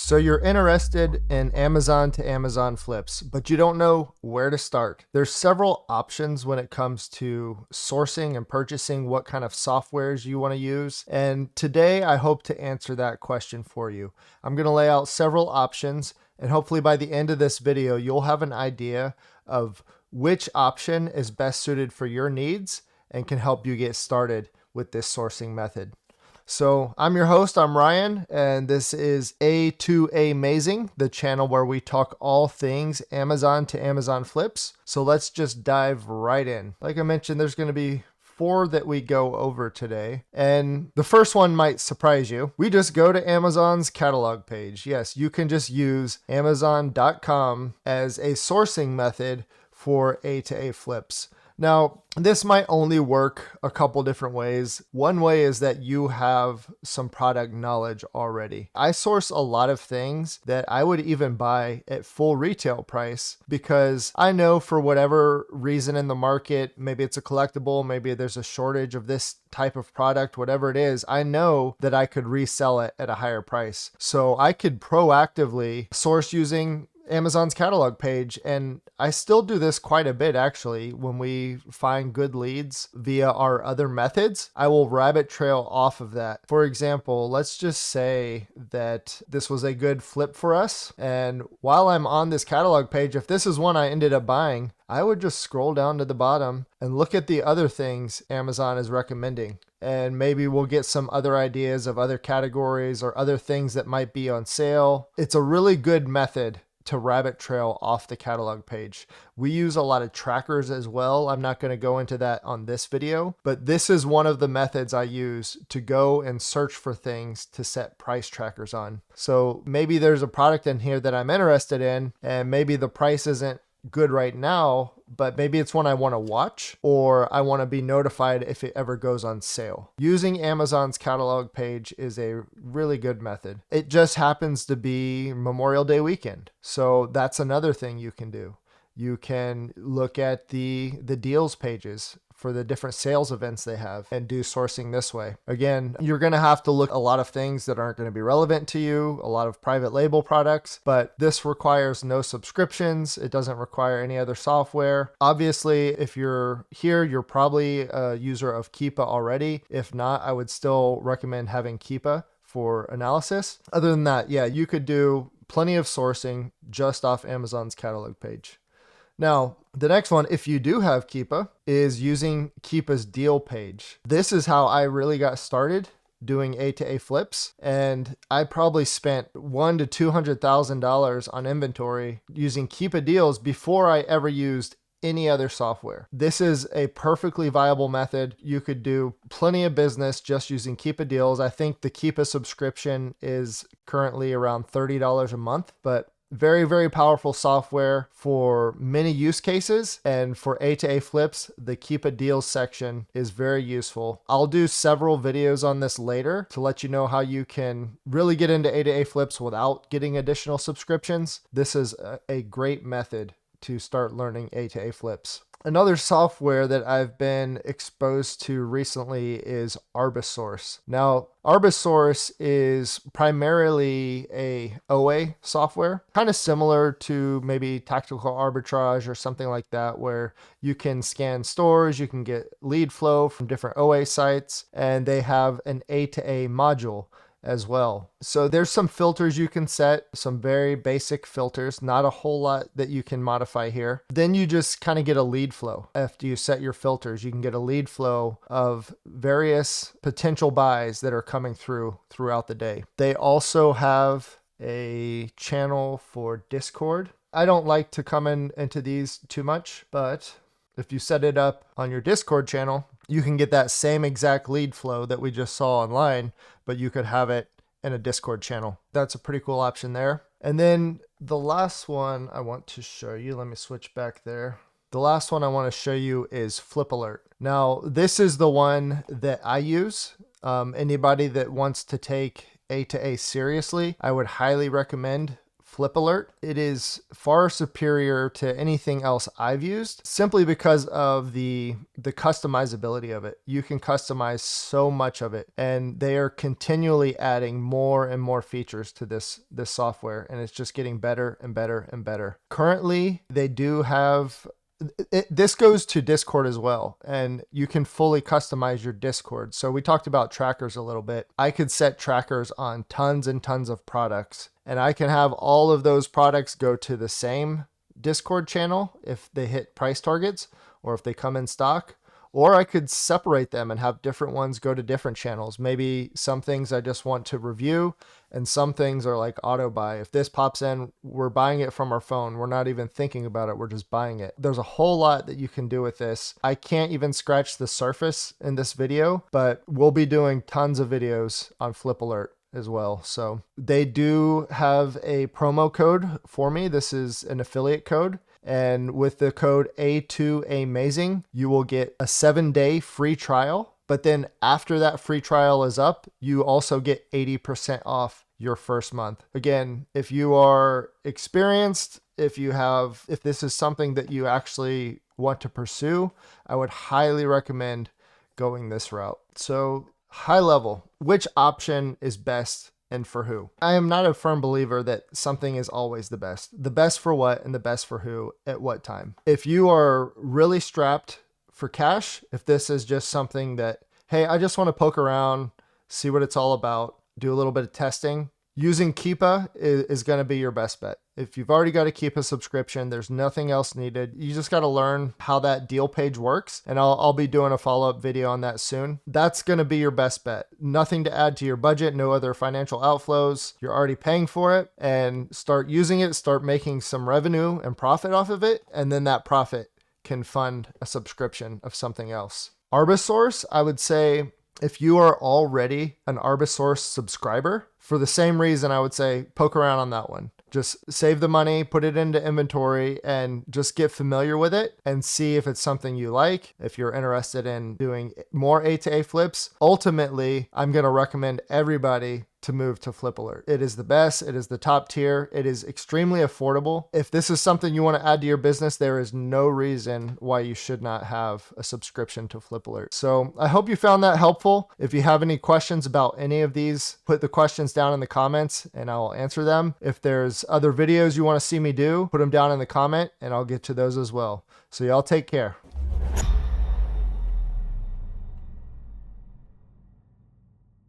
So you're interested in Amazon to Amazon flips, but you don't know where to start. There's several options when it comes to sourcing and purchasing what kind of softwares you want to use. And today I hope to answer that question for you. I'm going to lay out several options, and hopefully by the end of this video, you'll have an idea of which option is best suited for your needs and can help you get started with this sourcing method. So I'm your host, I'm Ryan, and this is A2A Amazing, the channel where we talk all things Amazon to Amazon flips. So let's just dive right in. Like I mentioned, there's going to be 4 that we go over today. And the first one might surprise you. We just go to Amazon's catalog page. Yes, you can just use Amazon.com as a sourcing method for A2A flips. Now, this might only work a couple different ways. One way is that you have some product knowledge already. I source a lot of things that I would even buy at full retail price because I know for whatever reason in the market, maybe it's a collectible, maybe there's a shortage of this type of product, whatever it is, I know that I could resell it at a higher price. So I could proactively source using Amazon's catalog page. And I still do this quite a bit actually. When we find good leads via our other methods, I will rabbit trail off of that. For example, let's just say that this was a good flip for us. And while I'm on this catalog page, if this is one I ended up buying, I would just scroll down to the bottom and look at the other things Amazon is recommending. And maybe we'll get some other ideas of other categories or other things that might be on sale. It's a really good method to rabbit trail off the catalog page. We use a lot of trackers as well. I'm not going to go into that on this video, but this is one of the methods I use to go and search for things to set price trackers on. So maybe there's a product in here that I'm interested in, and maybe the price isn't good right now, but maybe it's one I want to watch or I want to be notified if it ever goes on sale. Using Amazon's catalog page is a really good method. It just happens to be Memorial Day weekend. So that's another thing you can do. You can look at the deals pages for the different sales events they have and do sourcing this way. Again, you're going to have to look at a lot of things that aren't going to be relevant to you, a lot of private label products, but this requires no subscriptions. It doesn't require any other software. Obviously, if you're here, you're probably a user of Keepa already. If not, I would still recommend having Keepa for analysis. Other than that, yeah, you could do plenty of sourcing just off Amazon's catalog page. Now, the next one, if you do have Keepa, is using Keepa's deal page. This is how I really got started doing A2A flips, and I probably spent $100,000 to $200,000 on inventory using Keepa deals before I ever used any other software. This is a perfectly viable method. You could do plenty of business just using Keepa deals. I think the Keepa subscription is currently around $30 a month, but very, very powerful software for many use cases. And for A2A flips, the Keepa deals section is very useful. I'll do several videos on this later to let you know how you can really get into A2A flips without getting additional subscriptions. This is a great method to start learning A2A flips. Another software that I've been exposed to recently is ArbiSource. Now, ArbiSource is primarily a OA software, kind of similar to maybe tactical arbitrage or something like that, where you can scan stores, you can get lead flow from different OA sites, and they have an A2A module as well. So there's some filters you can set, some very basic filters, not a whole lot that you can modify here. Then you just kind of get a lead flow. After you set your filters, you can get a lead flow of various potential buys that are coming throughout the day. They also have a channel for Discord. I don't like to come into these too much, but if you set it up on your Discord channel, you can get that same exact lead flow that we just saw online, but you could have it in a Discord channel. That's a pretty cool option there. And then the last one I want to show you, let me switch back there. The last one I want to show you is FlipAlert. Now, this is the one that I use. Anybody that wants to take A2A seriously, I would highly recommend FlipAlert. It is far superior to anything else I've used simply because of the customizability of it. You can customize so much of it, and they are continually adding more and more features to this software, and it's just getting better and better and better. Currently, they do have this goes to Discord as well, and you can fully customize your Discord. So we talked about trackers a little bit. I could set trackers on tons and tons of products, and I can have all of those products go to the same Discord channel if they hit price targets or if they come in stock. Or I could separate them and have different ones go to different channels. Maybe some things I just want to review, and some things are like auto buy. If this pops in, we're buying it from our phone. We're not even thinking about it. We're just buying it. There's a whole lot that you can do with this. I can't even scratch the surface in this video, but we'll be doing tons of videos on FlipAlert as well. So they do have a promo code for me. This is an affiliate code. And with the code A2Amazing, you will get a 7-day free trial. But then after that free trial is up, you also get 80% off your first month. Again, if you are experienced, if this is something that you actually want to pursue, I would highly recommend going this route. So high level, which option is best and for who? I am not a firm believer that something is always the best. The best for what and the best for who at what time. If you are really strapped for cash, if this is just something that, hey, I just want to poke around, see what it's all about, do a little bit of testing, using Keepa is going to be your best bet. If you've already got a Keepa subscription, there's nothing else needed. You just got to learn how that deal page works, and I'll be doing a follow-up video on that soon. That's going to be your best bet. Nothing to add to your budget, no other financial outflows. You're already paying for it, and start using it, start making some revenue and profit off of it, and then that profit can fund a subscription of something else. ArbiSource, I would say, if you are already an ArbiSource subscriber, for the same reason, I would say poke around on that one. Just save the money, put it into inventory, and just get familiar with it and see if it's something you like. If you're interested in doing more A2A flips, ultimately, I'm going to recommend everybody to move to FlipAlert. It is the best. It is the top tier. It is extremely affordable. If this is something you want to add to your business, there is no reason why you should not have a subscription to FlipAlert. So I hope you found that helpful. If you have any questions about any of these, put the questions down in the comments and I'll answer them. If there's other videos you want to see me do, put them down in the comment and I'll get to those as well. So y'all take care.